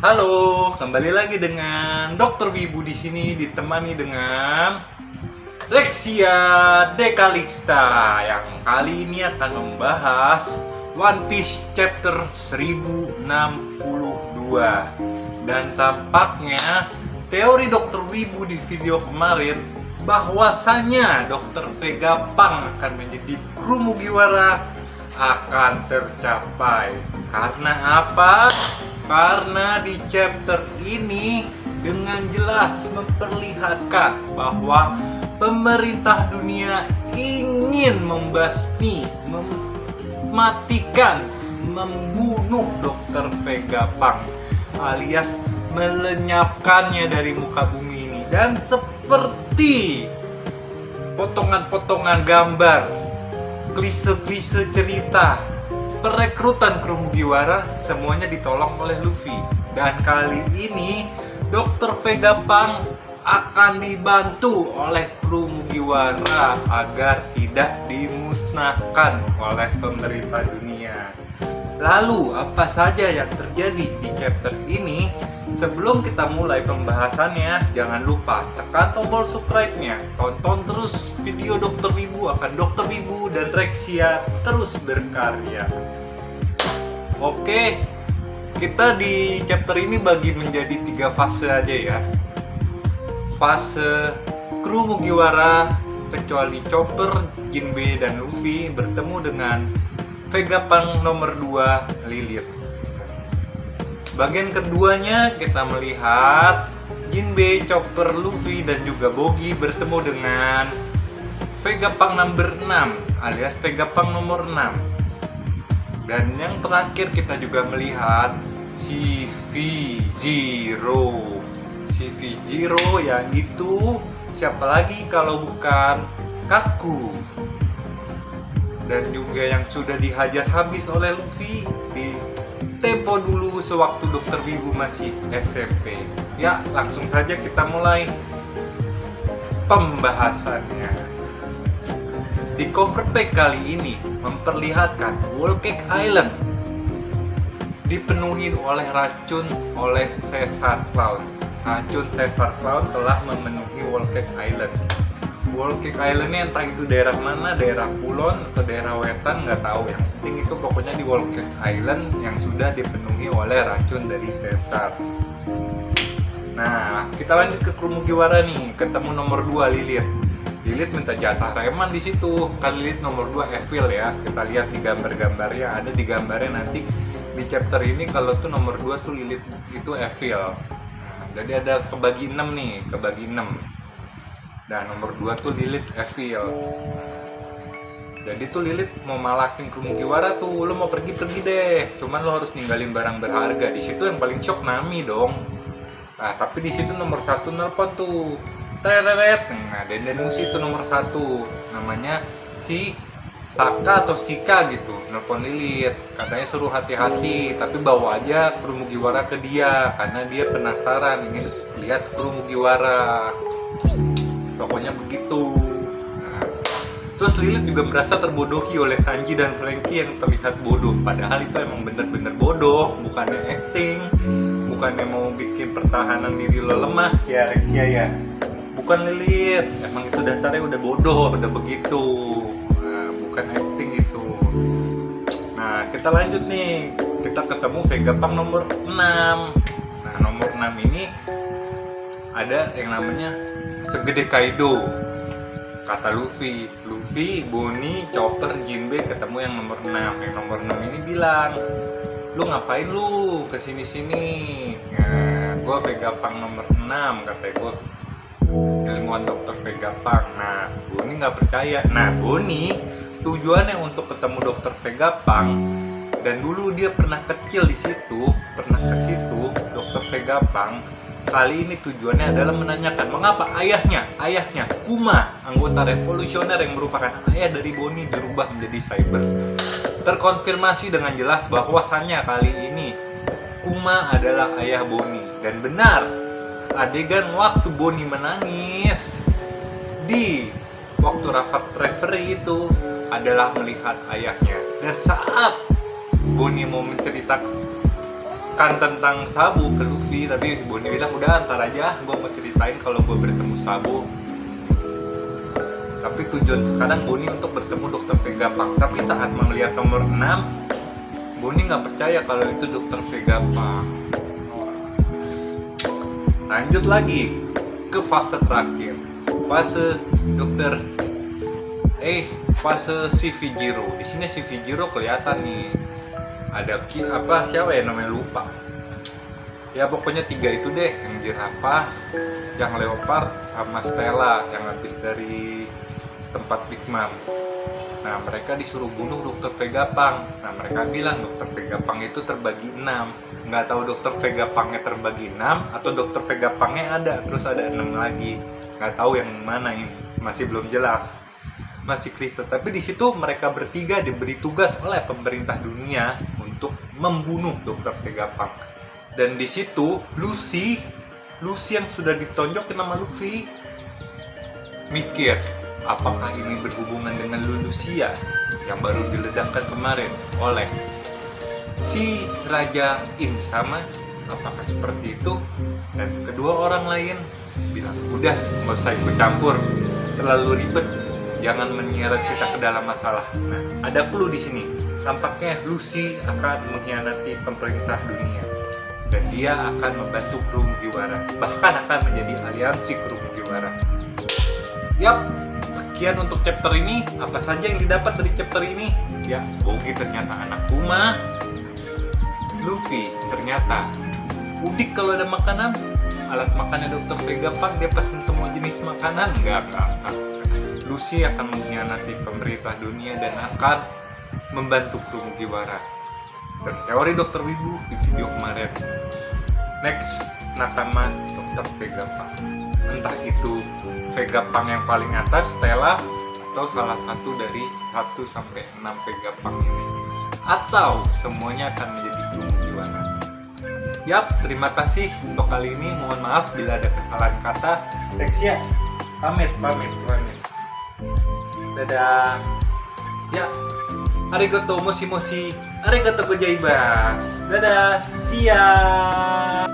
Halo, kembali lagi dengan Dokter Wibu di sini ditemani dengan Rexia Dekalixta yang kali ini akan membahas One Piece chapter 1062. Dan tampaknya teori Dokter Wibu di video kemarin bahwasanya Dokter Vegapunk akan menjadi kru Mugiwara akan tercapai. Karena apa? Karena di chapter ini dengan jelas memperlihatkan bahwa pemerintah dunia ingin membasmi, mematikan, membunuh Dokter Vegapunk alias melenyapkannya dari muka bumi ini. Dan seperti potongan-potongan gambar, klise-klise cerita perekrutan kru Mugiwara, semuanya ditolong oleh Luffy. Dan kali ini Dokter Vegapunk akan dibantu oleh kru Mugiwara agar tidak dimusnahkan oleh pemerintah dunia. Lalu apa saja yang terjadi di chapter ini? Sebelum kita mulai pembahasannya, jangan lupa tekan tombol subscribe-nya. Tonton terus video Dokter Wibu akan Dokter Wibu dan Rexia terus berkarya. Oke, kita di chapter ini bagi menjadi 3 fase aja ya. Fase kru Mugiwara kecuali Chopper, Jinbe, dan Luffy bertemu dengan Vegapunk nomor 2 Lilith. Bagian keduanya kita melihat Jinbe, Chopper, Luffy, dan juga Boggy bertemu dengan Vegapunk number 6 alias Vegapunk nomor 6. Dan yang terakhir kita juga melihat CV0. CV0 yaitu siapa lagi kalau bukan Kaku. Dan juga yang sudah dihajar habis oleh Luffy di tempo dulu sewaktu Dokter Wibu masih SMP. Ya, langsung saja kita mulai pembahasannya. Di cover page kali ini memperlihatkan Whole Cake Island dipenuhi oleh racun oleh Caesar Clown. Racun Caesar Clown telah memenuhi Whole Cake Island. Whole Cake Island ini entah itu daerah mana, daerah Kulon atau daerah Wetan, nggak tahu. Yang penting itu pokoknya di Whole Cake Island yang sudah dipenuhi oleh racun dari Caesar. Nah, kita lanjut ke kru Mugiwara nih, ketemu nomor 2 Lilith. Lilith minta jatah reman di situ. Kan Lilith nomor 2 evil ya. Kita lihat di gambar-gambarnya, ada di gambarnya nanti di chapter ini kalau tuh nomor 2 tuh Lilith itu evil. Nah, jadi ada kebagi 6 nih, kebagi 6. Dan nomor 2 tuh Lilith evil. Jadi tuh Lilith mau malakin kru Mugiwara tuh, lo mau pergi deh. Cuman lo harus ninggalin barang berharga. Di situ yang paling shock Nami dong. Nah, tapi di situ nomor 1 nelpon tuh. Treret. Nah, Denden Mushi itu nomor 1. Namanya si Saka atau Sika gitu. Nelpon Lilith. Katanya suruh hati-hati, tapi bawa aja kru Mugiwara ke dia karena dia penasaran ingin lihat kru Mugiwara. Pokoknya begitu. Nah, terus Lilith juga merasa terbodohi oleh Sanji dan Franky yang terlihat bodoh. Padahal itu emang bener-bener bodoh, bukannya acting, bukannya mau bikin pertahanan diri lo lemah ya Rexia ya. Bukan Lilith, emang itu dasarnya udah bodoh, udah begitu. Nah, bukan acting itu. Nah, kita lanjut nih. Kita ketemu Vegapunk nomor 6. Nah, nomor 6 ini ada yang namanya segede Kaido. Kata Luffy, Bonnie, Chopper, Jinbe ketemu yang nomor 6. Yang nomor 6 ini bilang, "Lu ngapain lu kesini-sini?" Nah, gua Vegapunk nomor 6, kata gua ilmuwan Dokter Vegapunk. Nah, Bonnie nggak percaya. Nah, Bonnie tujuannya untuk ketemu Dokter Vegapunk, dan dulu dia pernah kecil di situ, pernah ke situ Dokter Vegapunk. Kali ini tujuannya adalah menanyakan mengapa ayahnya Kuma, anggota revolusioner yang merupakan ayah dari Bonnie, dirubah menjadi cyber. Terkonfirmasi dengan jelas bahwasannya kali ini Kuma adalah ayah Bonnie. Dan benar, adegan waktu Bonnie menangis di waktu Rafa Reverie itu adalah melihat ayahnya. Dan saat Bonnie mau menceritakan kan tentang Sabu ke Luffy, tapi Bonnie bilang udah ntar aja gue mau ceritain kalau gue bertemu Sabu. Tapi tujuan sekarang Bonnie untuk bertemu Dr. Vegapunk. Tapi saat melihat nomor 6, Bonnie nggak percaya kalau itu Dr. Vegapunk. Lanjut lagi ke fase terakhir, fase fase si Vijiro. Di sini si Vijiro kelihatan nih. Ada siapa ya namanya, lupa ya, pokoknya 3 itu deh, yang Jirapah, yang Leopard, sama Stella yang habis dari tempat Big Mom. Nah, mereka disuruh bunuh Dr. Vegapunk. Nah, mereka bilang Dr. Vegapunk itu terbagi 6. Nggak tahu Dr. Vegapunknya terbagi 6 atau Dr. Vegapunknya ada terus ada 6 lagi, nggak tahu yang mana, ini masih belum jelas, masih klise. Tapi di situ mereka bertiga diberi tugas oleh pemerintah dunia untuk membunuh Dr. Vegapunk. Dan di situ Lucy yang sudah ditonjokin nama Luffy mikir, apakah ini berhubungan dengan Lucia yang baru diledakkan kemarin oleh si Raja Im sama? Apakah seperti itu? Dan kedua orang lain bilang, udah nggak usah ikut campur, terlalu ribet, jangan menyeret kita ke dalam masalah. Nah, ada clue di sini. Tampaknya Lucy akan mengkhianati pemerintah dunia dan dia akan membantu kru Mugiwara, bahkan akan menjadi aliansi kru Mugiwara. Yap, sekian untuk chapter ini. Apa saja yang didapat dari chapter ini? Ya, Boggy ternyata anak Kuma. Luffy ternyata udik kalau ada makanan. Alat makannya Dr. Vegapunk, dia pesen semua jenis makanan. Enggak. Lucy akan mengkhianati pemerintah dunia dan akan membantu kru Mugiwara. Dan teori Dr. Wibu di video kemarin. Next, nakama Dr. Vegapunk. Entah itu Vegapunk yang paling atas, Stella, atau salah satu dari 1 sampai 6 Vegapunk ini. Atau semuanya akan menjadi kru Mugiwara. Yap, terima kasih untuk kali ini. Mohon maaf bila ada kesalahan kata. Rexia, pamit. Dadah. Ya, arigatou moshi, arigatou gozaimashita. Dadah, siap.